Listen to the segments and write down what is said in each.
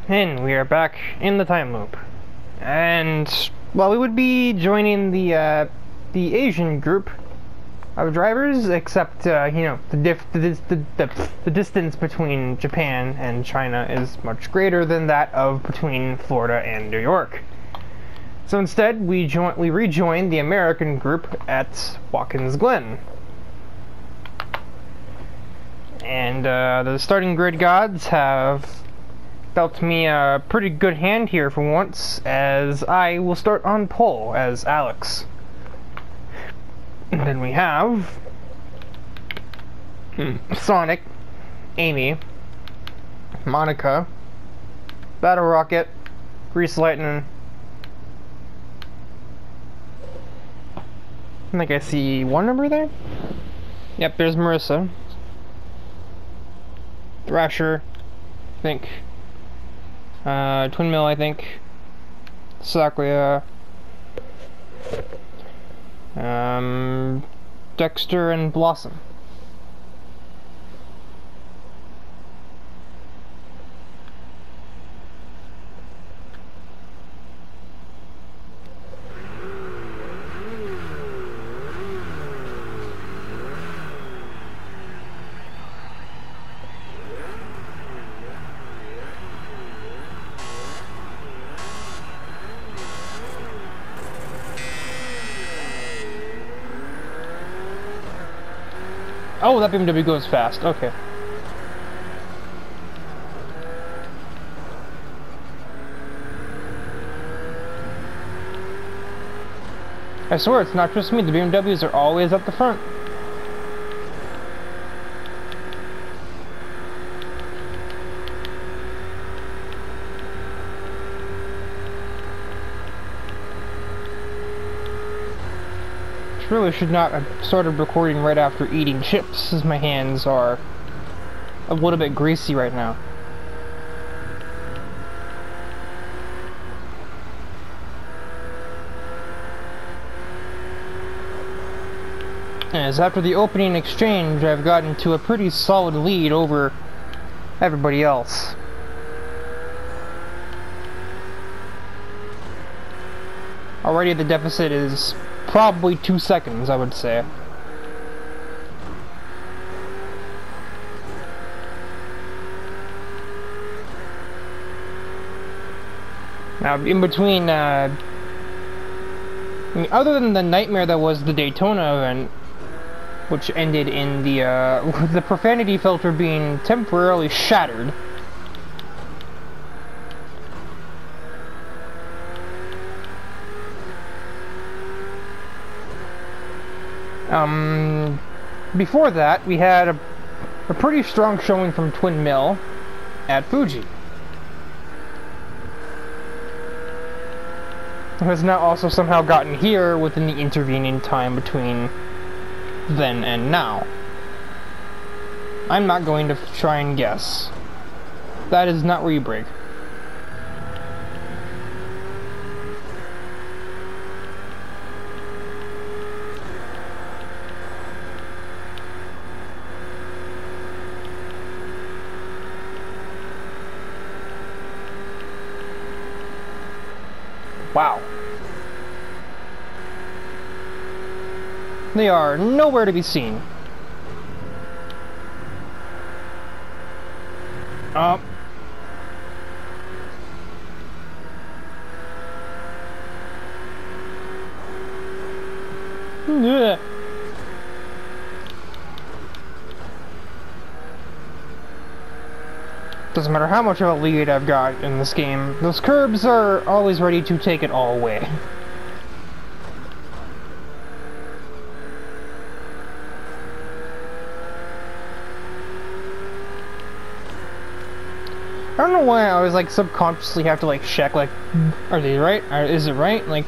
And we are back in the time loop. And, well, we would be joining the Asian group of drivers, except, you know, the distance between Japan and China is much greater than that of between Florida and New York. So instead, we rejoin the American group at Watkins Glen. And the starting grid gods have dealt me a pretty good hand here for once, as I will start on pole as Aleks. And then we have Sonic, Amy, Monica, Battle Rocket, Grease Lightning. I think I see one number there. Yep, there's Marissa, Thrasher, I think. Twin Mill, I think. Sakura. Dexter and Blossom. Oh, that BMW goes fast. Okay. I swear, it's not just me. The BMWs are always at the front. Really should not have started recording right after eating chips, as my hands are a little bit greasy right now. As after the opening exchange, I've gotten to a pretty solid lead over everybody else. Already the deficit is probably 2 seconds, I would say. Now, in between, I mean, other than the nightmare that was the Daytona event, which ended in the profanity filter being temporarily shattered, before that, we had a pretty strong showing from Twin Mill at Fuji. It has now also somehow gotten here within the intervening time between then and now. I'm not going to try and guess. That is not where you break. Wow. They are nowhere to be seen. Up. Yeah. Doesn't matter how much of a lead I've got in this game, those curbs are always ready to take it all away. I don't know why I always like subconsciously have to like check like, are they right? Is it right? Like,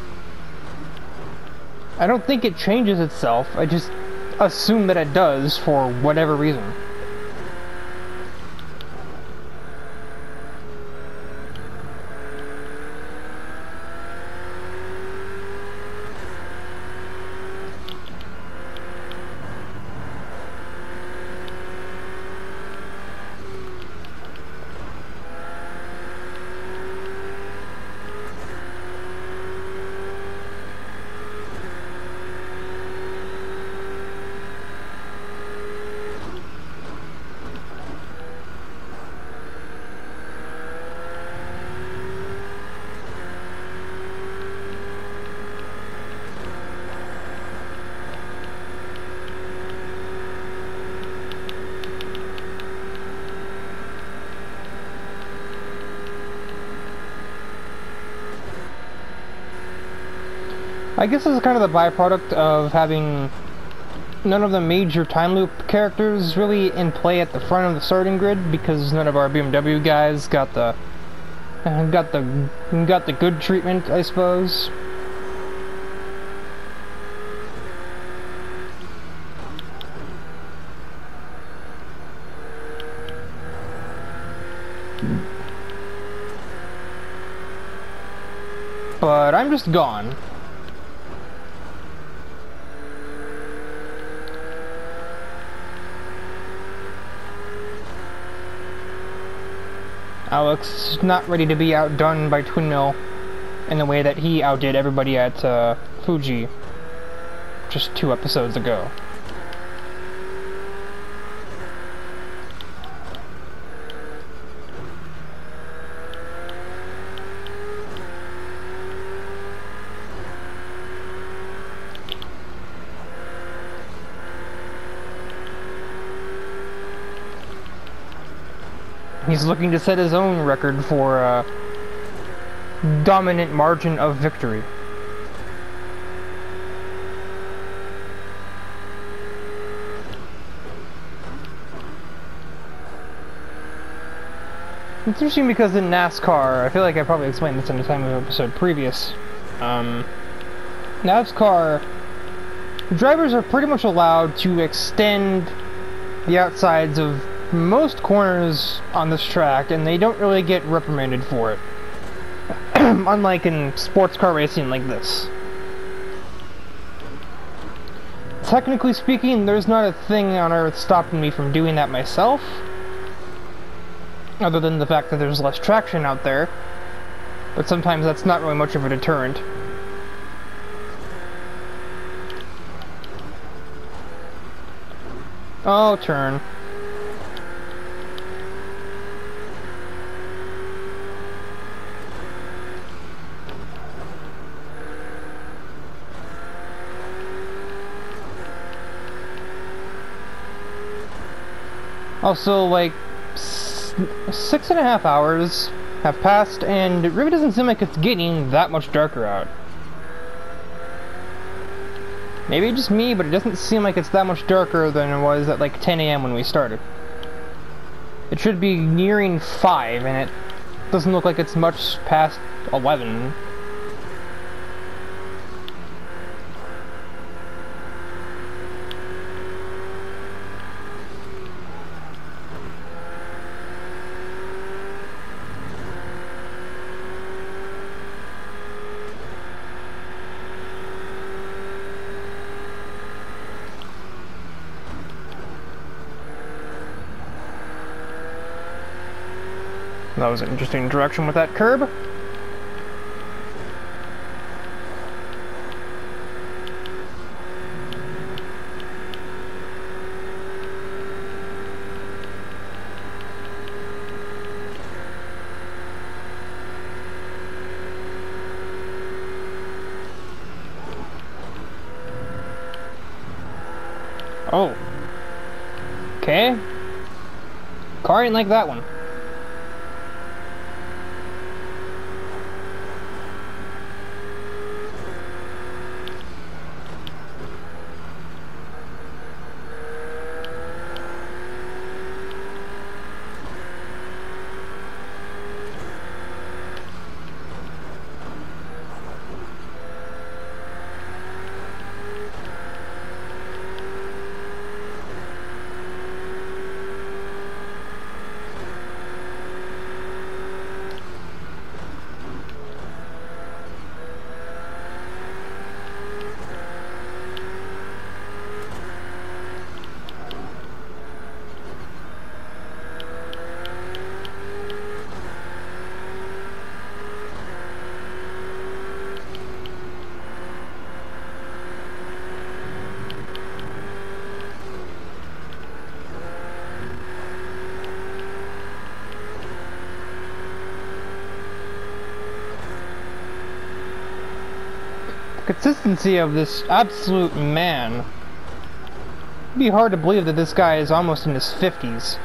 I don't think it changes itself. I just assume that it does for whatever reason. I guess this is kind of the byproduct of having none of the major time loop characters really in play at the front of the starting grid, because none of our BMW guys got the good treatment, I suppose. But I'm just gone. Aleks is not ready to be outdone by Twin Mill in the way that he outdid everybody at Fuji just 2 episodes ago. He's looking to set his own record for dominant margin of victory. It's interesting because in NASCAR, I feel like I probably explained this in the time of episode previous. NASCAR drivers are pretty much allowed to extend the outsides of most corners on this track, and they don't really get reprimanded for it. Unlike in sports car racing like this. Technically speaking, there's not a thing on earth stopping me from doing that myself, other than the fact that there's less traction out there, but sometimes that's not really much of a deterrent. Oh, turn. Also, like, 6.5 hours have passed, and it really doesn't seem like it's getting that much darker out. Maybe just me, but it doesn't seem like it's that much darker than it was at like 10 AM when we started. It should be nearing 5, and it doesn't look like it's much past 11. That was an interesting direction with that curb. Oh. Okay. Car ain't like that one. Consistency of this absolute man. It'd be hard to believe that this guy is almost in his 50s.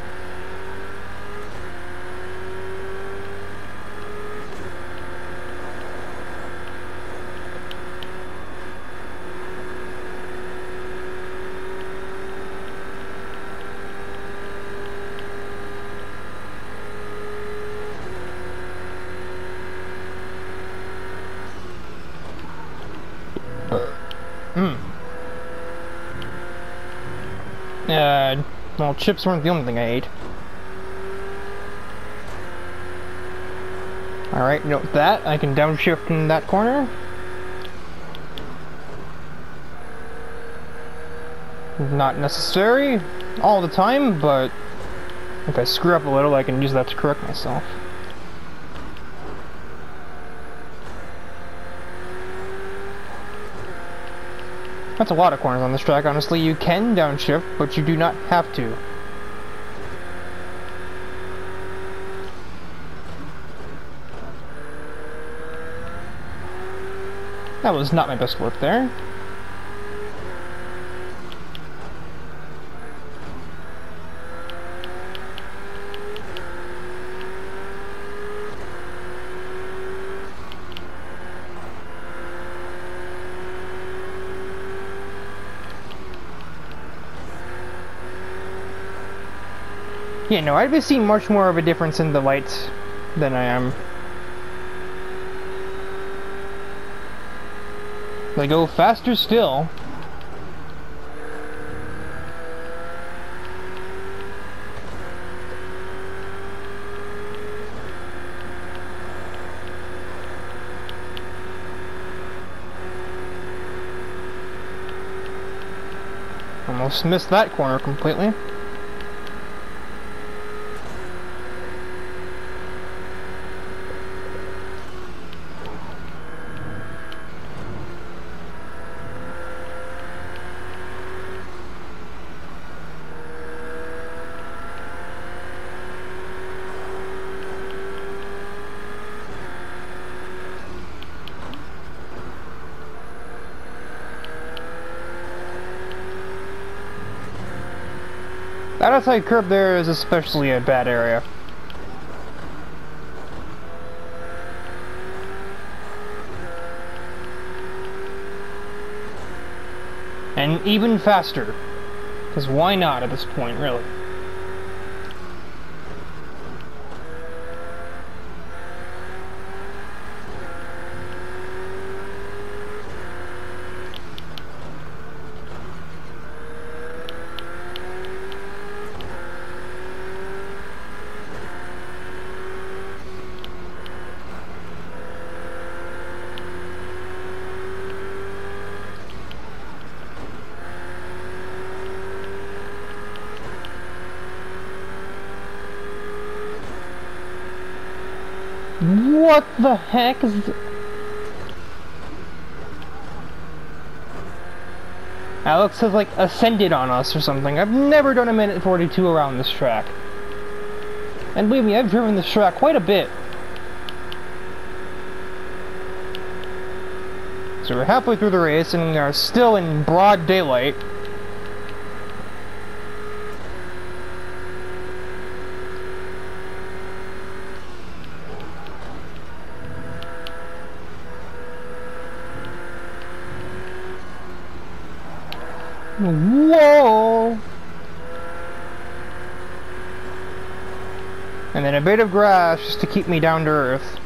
Well, chips weren't the only thing I ate. Alright, note that. I can downshift in that corner. Not necessary all the time, but if I screw up a little, I can use that to correct myself. That's a lot of corners on this track, honestly. You can downshift, but you do not have to. That was not my best work there. Yeah, no, I'd be seeing much more of a difference in the lights than I am. They go faster still. Almost missed that corner completely. That outside curb there is especially a bad area. And even faster. Because why not at this point, really? What the heck is... Aleks has like ascended on us or something. I've never done a minute 42 around this track. And believe me, I've driven this track quite a bit. So we're halfway through the race and we are still in broad daylight. Whoa! And then a bit of grass just to keep me down to earth.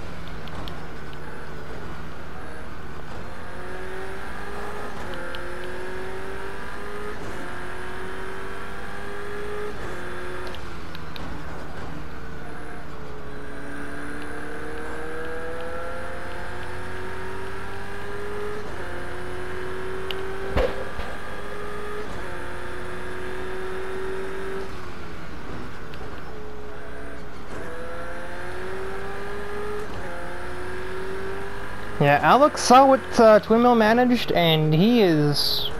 Yeah, Aleks saw what Twin Mill managed, and he is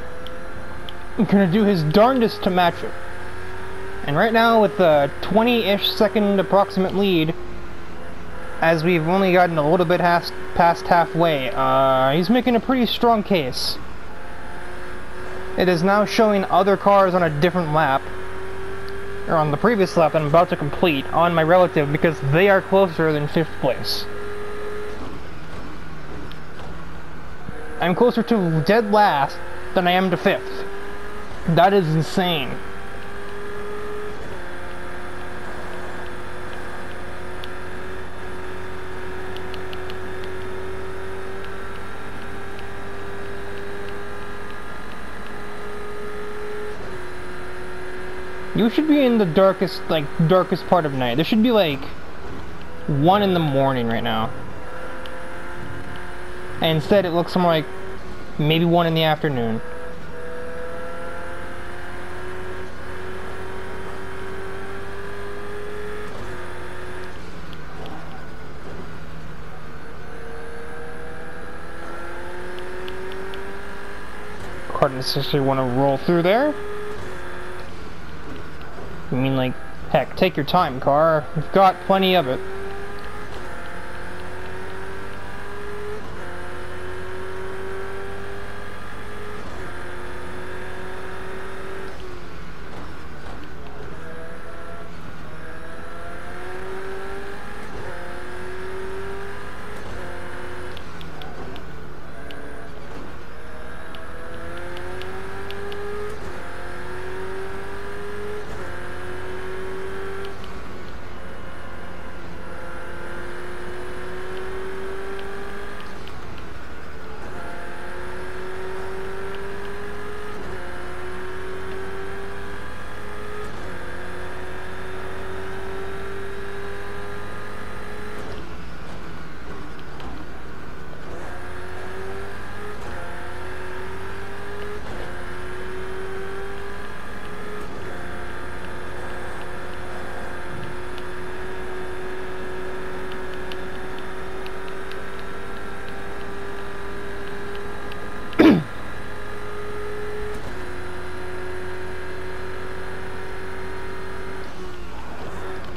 gonna do his darndest to match it. And right now, with the 20-ish second approximate lead, as we've only gotten a little bit past halfway, he's making a pretty strong case. It is now showing other cars on a different lap, or on the previous lap that I'm about to complete, on my relative, because they are closer than 5th place. I'm closer to dead last than I am to 5th. That is insane. You should be in the darkest, darkest part of night. There should be, 1 in the morning right now. And instead it looks more like maybe 1 in the afternoon. Car doesn't necessarily want to roll through there. I mean, heck, take your time, car. We've got plenty of it.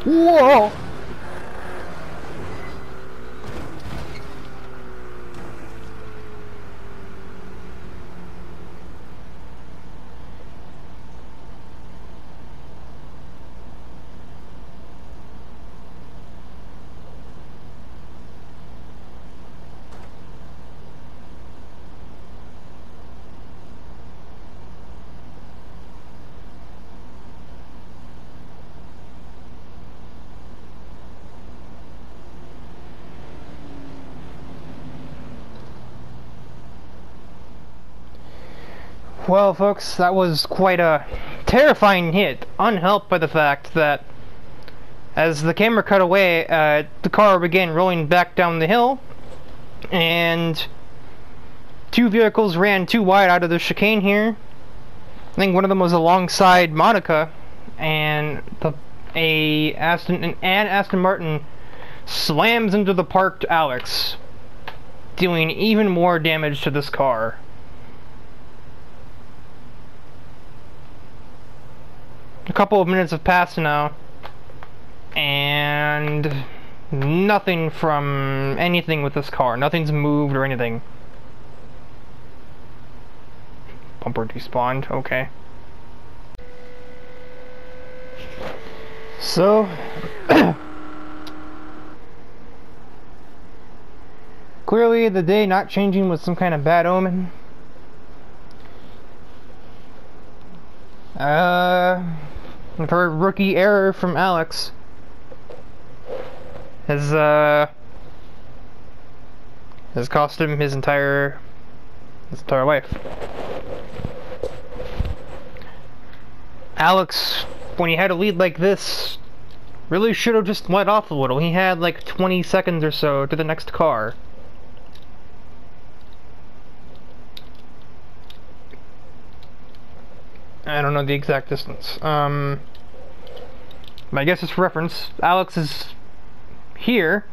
Whoa! Well, folks, that was quite a terrifying hit, unhelped by the fact that as the camera cut away, the car began rolling back down the hill, and 2 vehicles ran too wide out of the chicane here. I think one of them was alongside Monica, and an Aston Martin slams into the parked Aleks, doing even more damage to this car. A couple of minutes have passed now, and nothing from anything with this car. Nothing's moved or anything. Bumper despawned, okay. So, clearly the day not changing was some kind of bad omen. For a rookie error from Aleks has cost him his entire life. Aleks, when he had a lead like this, really should have just let off a little. He had 20 seconds or so to the next car. I don't know the exact distance. I guess it's for reference. Aleks is here.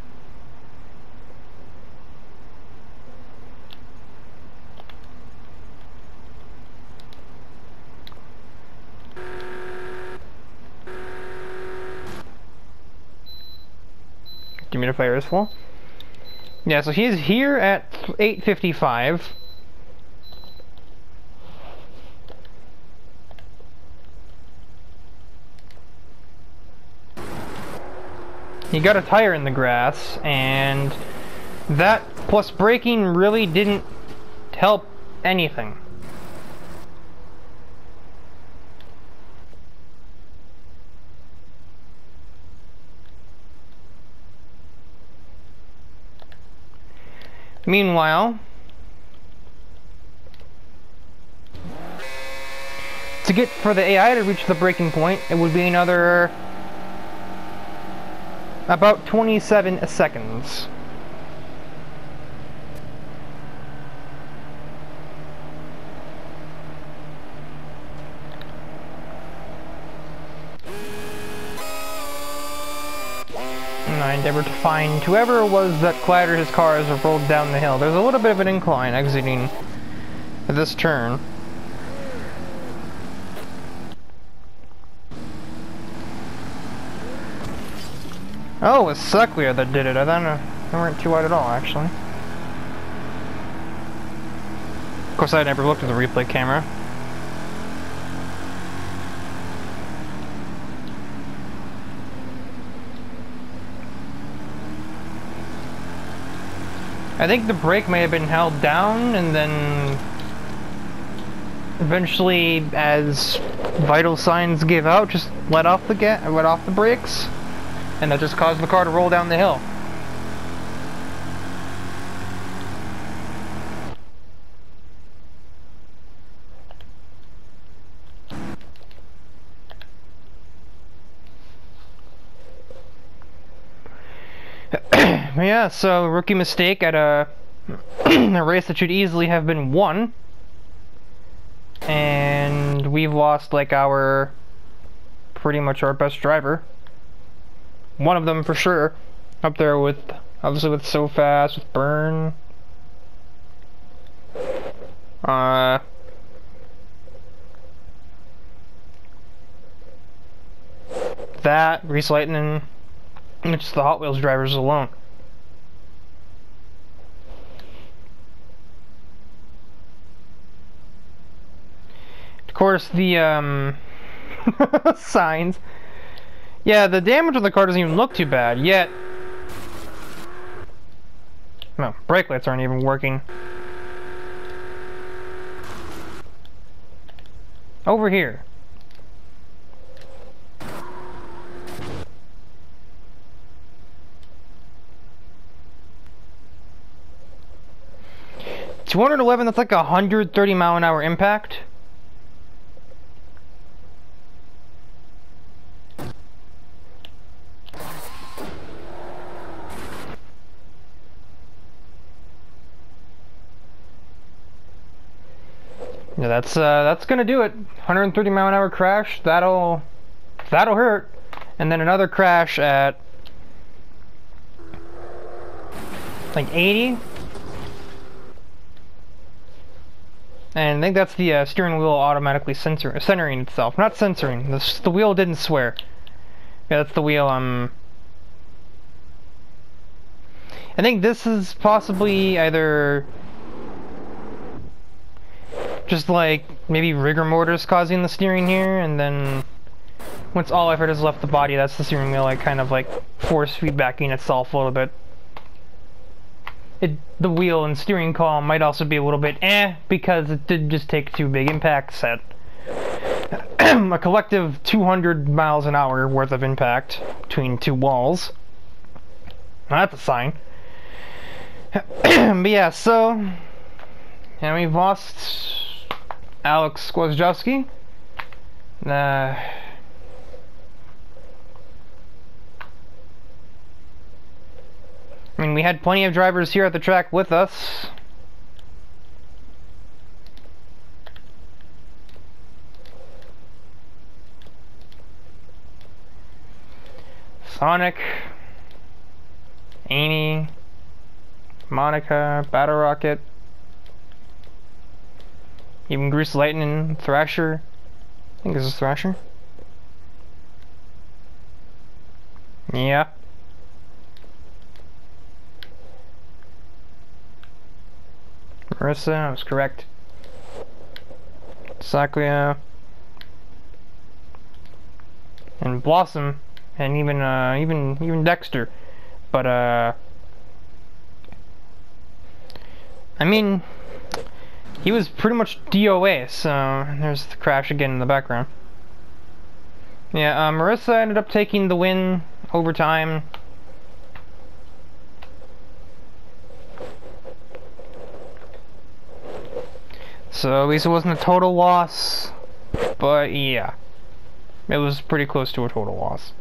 Dehumidifier is full. Yeah, so he's here at 8:55. He got a tire in the grass, and that plus braking really didn't help anything. Meanwhile, to get for the AI to reach the breaking point, it would be another about 27 seconds. And I endeavored to find whoever it was that clattered his car as it rolled down the hill. There's a little bit of an incline exiting this turn. Oh, it was Suckweir that did it. I thought they weren't too wide at all, actually. Of course, I never looked at the replay camera. I think the brake may have been held down, and then eventually, as vital signs gave out, just let off the brakes, and that just caused the car to roll down the hill. Yeah, so rookie mistake at a race that should easily have been won, and we've lost like pretty much our best driver. One of them for sure, up there with obviously with So Fast, with Burn. That Reese Lightning, and just the Hot Wheels drivers alone. Of course, the signs. Yeah, the damage on the car doesn't even look too bad yet. No, brake lights aren't even working. Over here. $211, that's like 130 mile an hour impact. Yeah, that's gonna do it. 130 mile an hour crash. That'll hurt. And then another crash at like 80. And I think that's the steering wheel automatically centering itself. Not censoring. The wheel didn't swear. Yeah, that's the wheel. I think this is possibly either just like maybe rigor mortars causing the steering here, and then once all effort has left the body, that's the steering wheel like kind of like force feedbacking itself a little bit. The wheel and steering column might also be a little bit because it did just take two big impacts at a collective 200 miles an hour worth of impact between two walls. Well, that's a sign. But yeah, so and we've lost Aleks Squazjowski. I mean, we had plenty of drivers here at the track with us. Sonic, Amy, Monica, Battle Rocket, even Grease Lightning, Thrasher. I think this is Thrasher. Yeah. Marissa, I was correct. Saklia. And Blossom. And even Dexter. But I mean, he was pretty much DOA, so there's the crash again in the background. Yeah, Marissa ended up taking the win over time. So at least it wasn't a total loss. But yeah, it was pretty close to a total loss.